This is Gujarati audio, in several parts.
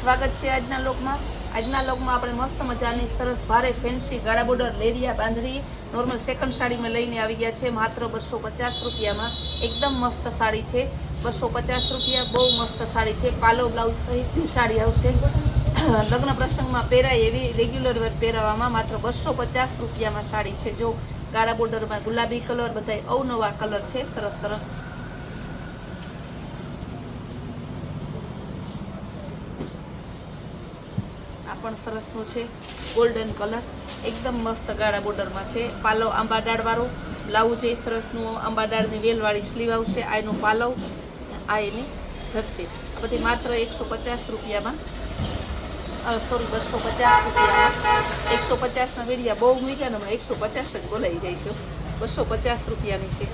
સ્વાગત છે આજના લોકમાં આપણે મસ્ત મજાની સરસ ભારે ફેન્સી ગાળા બોર્ડર લેરિયા બાંધણી નોર્મલ સેકન્ડ સાડીમાં લઈને આવી ગયા છે માત્ર 250 રૂપિયામાં। એકદમ મસ્ત સાડી છે, 250 રૂપિયા। બહુ મસ્ત સાડી છે, પાલો બ્લાઉઝ સહિતની સાડી આવશે। લગ્ન પ્રસંગમાં પહેરાય એવી રેગ્યુલર વેર પહેરવામાં માત્ર 250 રૂપિયામાં સાડી છે। જો ગાળા બોર્ડરમાં ગુલાબી કલર, બધા અવનવા કલર છે, સરસ સરસ। આ પણ સરસનો છે ગોલ્ડન કલર, એકદમ મસ્ત ગાળા બોર્ડરમાં છે। પાલવ આંબા ડાળ વાળો, બ્લાઉઝ એ સરસનું આંબા ડાળની વેલવાળી સ્લીવ આવશે। આ એનું પાલવ, આ એની ધરતી। આ બધી માત્ર 150 રૂપિયામાં, સોરી 250 રૂપિયામાં। 150ના વેડિયા બહુ મૂક્યા ને, 150 જ બોલાઈ જાય છે। 250 રૂપિયાની છે,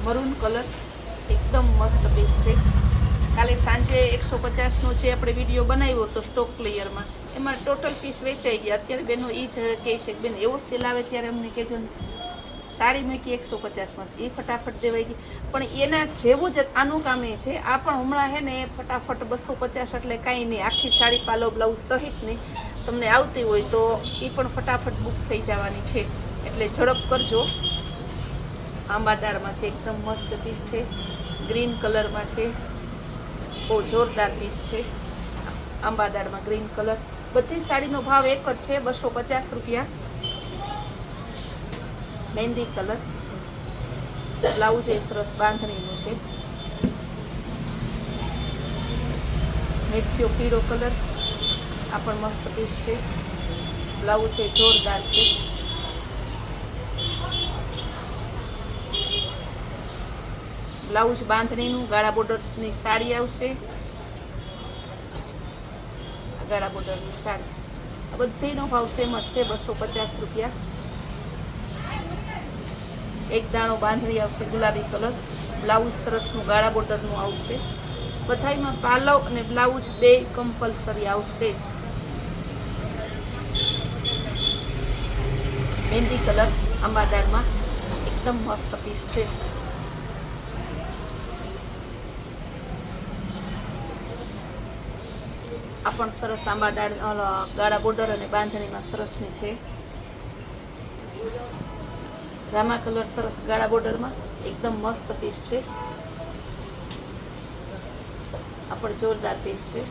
મરૂન કલર, એકદમ મસ્ત પીસ છે। કાલે સાંજે 150નો જે આપણે વિડીયો બનાવ્યો તો સ્ટોક ક્લિયરમાં, એમાં ટોટલ પીસ વેચાઈ ગયા। અત્યારે બેનો એ જ કહે છે કે બેન એવો સેલ આવે ત્યારે અમને કહેજો ને। સાડી મૂકી 150માં, એ ફટાફટ દેવાઈ ગઈ, પણ એના જેવું જ આનું કામ એ છે। આ પણ હમણાં છે ને ફટાફટ 250 એટલે કાંઈ નહીં, આખી સાડી પાલો બ્લાઉઝ સહિતની તમને આવતી હોય તો એ પણ ફટાફટ બુક થઈ જવાની છે, એટલે ઝડપ કરજો। આંબા ડાળમાં છે, એકદમ મસ્ત પીસ છે, ગ્રીન કલરમાં છે, બહુ જોરદાર પીસ છે। આંબા દાળમાં ગ્રીન કલર, બધી સાડીનો ભાવ એક જ છે, 250 રૂપિયા। મહેંદી કલર, બ્લાઉઝ એ સરસ બાંધણીનું છે। મેથીઓ પીળો કલર, આ પણ મસ્ત પીસ છે, બ્લાઉઝ એ જોરદાર છે। બ્લાઉઝ બાંધણીનું ગાળા બોર્ડર્સની સાડી આવશે। ગાળા બોર્ડરની સાડી, આ બધીનો ભાવ સેમ જ છે, 250 રૂપિયા। એક દાણો બાંધણી આવશે ગુલાબી કલર, બ્લાઉઝ સરસનું ગાળા બોર્ડરનું આવશે। બધામાં પાલવ અને બ્લાઉઝ બે કમ્પલસરી આવશે જ। મહેંદી કલર આંબા દાળમાં, એકદમ મસ્ત પીસ છે। આ પણ સરસ આંબા ડાળ ગાળા બોર્ડર અને બાંધણીમાં સરસની છે। રામા કલર સરસ ગાળા બોર્ડરમાં, એકદમ મસ્ત પીસ છે। આ પણ જોરદાર પીસ છે,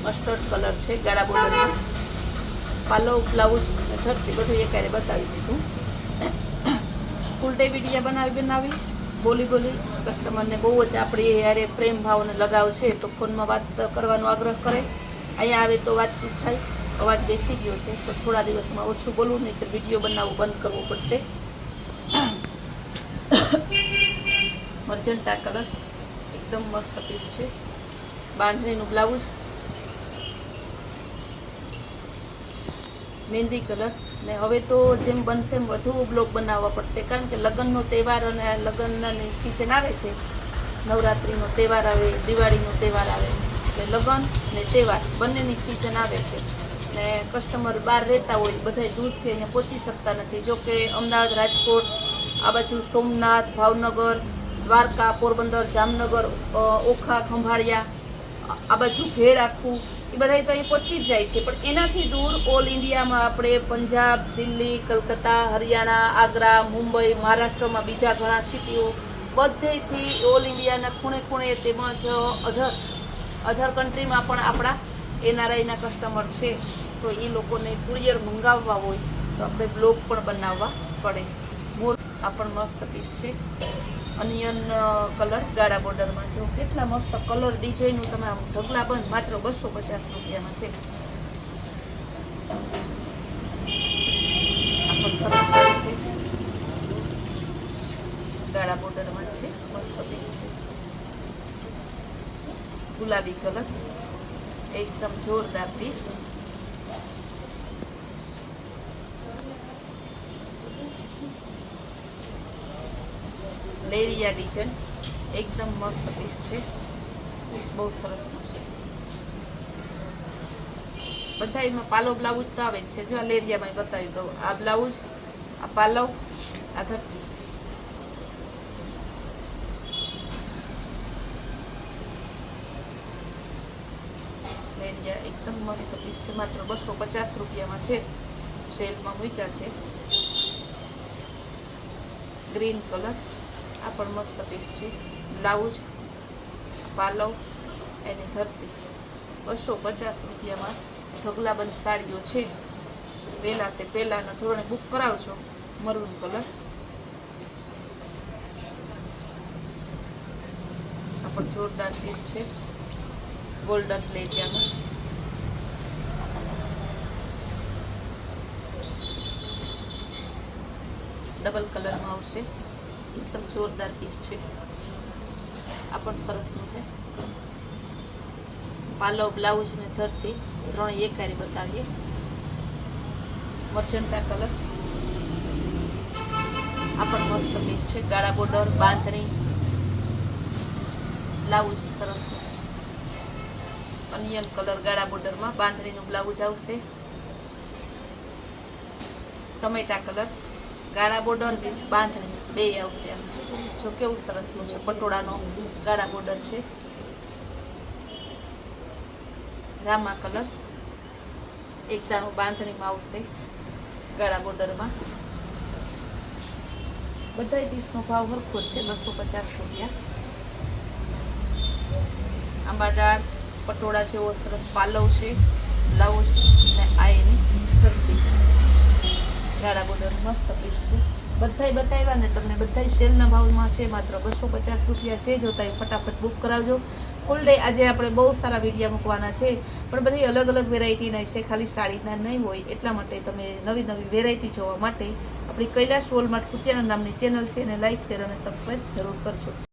મસ્ટર્ડ કલર છે ગાળા બોર્ડરમાં। પાલવ બ્લાઉઝ ધરતી બધું એકારે બતાવી દીધું। ફૂલ ડે વિડીયા બનાવી બોલી કસ્ટમરને બહુ જ આપણી યારે પ્રેમ ભાવને લગાવ છે, તો ફોનમાં વાત કરવાનો આગ્રહ કરે। અહીંયા આવે તો વાતચીત થાય। અવાજ બેસી ગયો છે તો થોડા દિવસમાં ઓછું બોલવું, નહીં તો વિડીયો બનાવવું બંધ કરવું પડશે। મર્જન્ટા કલર, એકદમ મસ્ત પીસ છે, બાંધણીનું બ્લાઉઝ। મહેંદી કલર, ને હવે તો જેમ બનશે એમ વધુ બ્લોગ બનાવવા પડશે, કારણ કે લગ્નનો તહેવાર અને લગ્નની સિઝન આવે છે, નવરાત્રિનો તહેવાર આવે, દિવાળીનો તહેવાર આવે, એટલે લગ્ન ને તહેવાર બંનેની સિઝન આવે છે, ને કસ્ટમર બહાર રહેતા હોય, બધા દૂરથી અહીંયા પહોંચી શકતા નથી। જો કે અમદાવાદ, રાજકોટ, આ બાજુ સોમનાથ, ભાવનગર, દ્વારકા, પોરબંદર, જામનગર, ઓખા, ખંભાળિયા, આ બાજુ ભેડ આખું, એ બધા તો અહીં પહોંચી જ જાય છે, પણ એનાથી દૂર ઓલ ઇન્ડિયામાં આપણે પંજાબ, દિલ્હી, કલકત્તા, હરિયાણા, આગ્રા, મુંબઈ, મહારાષ્ટ્રમાં બીજા ઘણા સિટીઓ, બધેથી ઓલ ઇન્ડિયાના ખૂણે ખૂણે તેમજ અધર કન્ટ્રીમાં પણ આપણા NRIના કસ્ટમર છે, તો એ લોકોને કુરિયર મંગાવવા હોય તો આપણે બ્લોગ પણ બનાવવા પડે। મોર, આ પણ મસ્ત પીસ છે, અનિયન કલર ગાળા બોર્ડરમાં। જો કેટલા મસ્ત કલર ડિઝાઇનનું તમે આમ ઢગલા બંધ માત્ર 250 રૂપિયામાં છે। આ પણ સરસ છે, ગાળા બોર્ડરમાં છે, મસ્ત પીસ છે, ગુલાબી કલર, એકદમ જોરદાર પીસ। લેરિયા ડિઝાઇન, એકદમ મસ્ત પીસ છે, બહુ સરસનું છે। બધા એમાં પાલો બ્લાઉઝ તો આવે જ છે। જો આ લેરિયામાં બતાવી દઉં, આ બ્લાઉઝ, આ પાલવ, આ ધરતી। લેરિયા એકદમ મસ્ત પીસ છે, માત્ર 250 રૂપિયામાં છે, સેલમાં મૂક્યા છે. ગ્રીન કલર, આ પણ મસ્ત પીસ છે. બ્લાઉઝ, પાલવ એની ધરતી 250 રૂપિયામાં ઢગલાબંધ સાડીઓ છે. પહેલાં તે પહેલાંના ધોરણે બુક કરાવજો. મરૂન કલર, આ પણ જોરદાર પીસ છે. ગોલ્ડન લેરિયામાં ડબલ કલરમાં આવશે. એકદમ જોરદાર પીસ છે. આ પણ સરસનું છે. પાલવ, બ્લાઉઝ ને ધરતી ત્રણેય એકારી બતાવીએ. મર્ચન્ટા કલર, આ પણ મસ્ત પીસ છે. ગાળા બોર્ડર, બાંધણી, બ્લાઉઝ સરસ. અનિયન કલર ગાળા બોર્ડરમાં બાંધણીનું બ્લાઉઝ આવશે. ટમેટા કલર, ગાળા બોર્ડર વિથ બાંધણી બે આવશે. જો કેવું સરસનું છે. પટોળાનો ગાળા બોર્ડર છે. રામા કલર, એક દાણું બાંધણીમાં આવશે ગાળા બોર્ડરમાં. બધા પીસનો ભાવ સરખો જ છે, 250 રૂપિયા. આંબાદાળ પટોળા જેવો સરસ પાલવ છે, બ્લાઉઝ ને આ એની ધરતી ગાળા બોર્ડર મસ્ત પીસ છે. બધાય બતાવ્યા ને તમને, બધાય સેલના ભાવમાં છે, માત્ર 250 રૂપિયા. જે જોતા એ ફટાફટ બુક કરાવજો. ફૂલ ડે આજે આપણે બહુ સારા વિડીયો મૂકવાના છે, પણ બધી અલગ અલગ વેરાયટીના છે, ખાલી સાડીના નહીં હોય. એટલા માટે તમે નવી નવી વેરાયટી જોવા માટે આપણી કૈલાશ વોલમાર્ટ કુતિયાણા નામની ચેનલ છે એને લાઈક, શેર અને સબસ્ક્રાઈબ જરૂર કરજો.